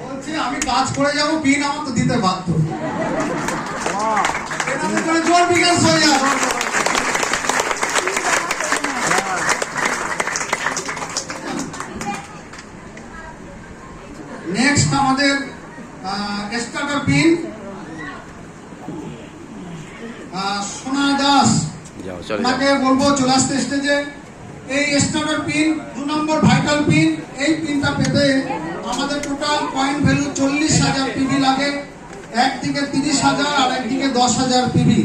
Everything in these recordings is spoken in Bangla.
বলছি আমি কাজ করে যাবো, পিন আমার তো দিতে বাধ্য। জোর বিকাশ হয়ে যাবে। নেক্সট আমাদের স্টার্টার পিন সোনা দাস, ওনাকে বলবো চলে আসতে স্টেজে। এই স্টার্টার পিন 2 নম্বর ভাইটাল পিন। এই পিনটা পেতে আমাদের টোটাল পয়েন্ট ভ্যালু 40,000 পিভি লাগে। একদিকে 30,000 আর একদিকে 10,000 পিভি।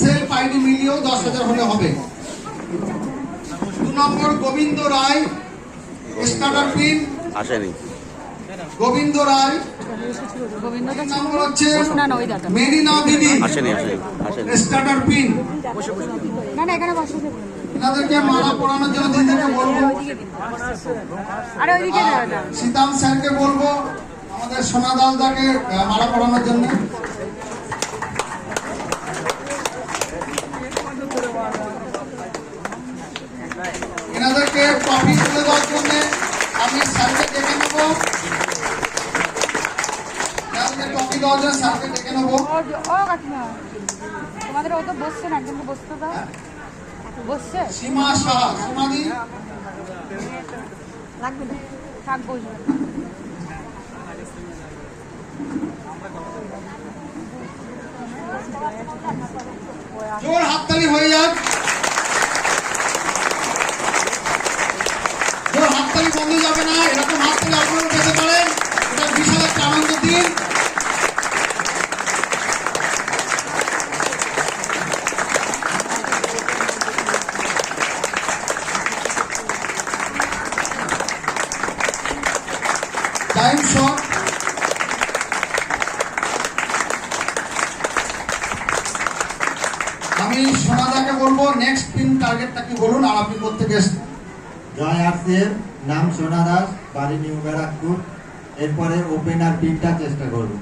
সেলফ আইডি মিলিয়েও 10,000 হলে হবে। 2 নম্বর গোবিন্দ রায়, স্টার্টার পিন আসেনি। গোবিন্দ রায়। নম্বর হচ্ছে মেরিনা বিডি, স্টার্টার পিন। এনাদেরকে মালা পরানোর জন্য দিদিকে বলবো, সীতাম স্যারকে বলবো আমাদের সোনা দালদাকে মালা পরানোর জন্য। এনাদেরকে ট্রফি তুলে দেওয়ার জন্য আমি স্যারকে ডেকে নেবো। ট্রফি দেওয়ার জন্য স্যারকে ডেকে নেবো। তোমাদের ও তো বসছে না, একজনকে বসতে দাও। বসছে সীমা সাহা, সমাধি লাগবে না, থাক বসবে। জোর হাততালি হয়ে যাক। জোর হাততালি বন্ধ যাবে না, এরকম হাততালি আপনারা পেতে পারেন। এটা বিশাল একটা আনন্দের দিন। Time shot. আমি সোনাদাকে বলবো নেক্সট পিন টার্গেটটা কি বলুন, আর আপনি প্রত্যেকে এসেছেন। জয় আর্টসের নাম সোনা দাস, বাড়ি নিউ ব্যারাকপুর। এরপরে ওপেনার পিনটা চেষ্টা করব।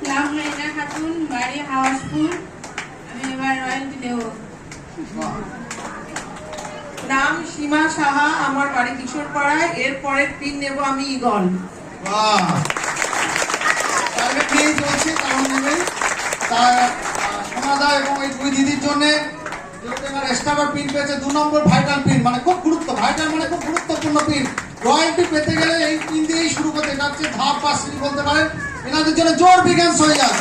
নাম মেঘনা খাতুন, বাড়ি হাওয়াসপুর। আমি এবার রয়্যালটি দেব। নাম সীমা সাহা, আমার বাড়ি কিশোরপাড়ায়। এরপরের পিন নেব আমি ইগল। বাহ, টার্গেট নিয়েই চলছে, কারণ নেবে। তার সোনাদা এবং এই দুই দিদির জন্য স্টার্টার পিন পেয়েছে 2 নম্বর ভাইটাল পিন, মানে খুব ভাইটাল মানে খুব গুরুত্বপূর্ণ পিন। রয়্যালটি পেতে গেলে এই পিন দিয়েই শুরু করতে যাচ্ছে, ধাপ বা সিঁড়ি বলতে পারেন। এনাদের জন্য জোর বিজ্ঞান হয়ে যায়।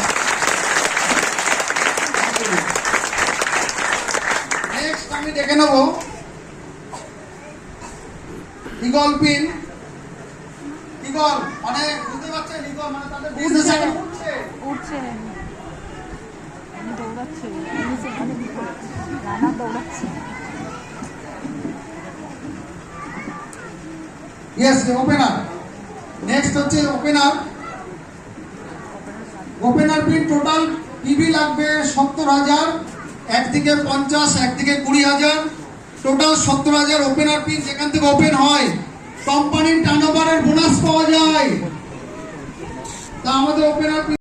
নেক্সট আমি দেখে নেব ইগল পিন। ইগল মানে বুঝতে পারছেন, ইগল মানে তাদের বিজনেস উঠছে, দৌড়াচ্ছে, দৌড়াচ্ছে। Yes, opener. নেক্সট হচ্ছে opener. Opener pin total PV লাগবে 70,000। একদিকে 50, একদিকে 20,000, টোটাল 70,000 ওপেনার পিন। যেখান থেকে ওপেন হয় কোম্পানির টার্নওভারের বোনাস পাওয়া যায়। তা আমাদের ওপেনার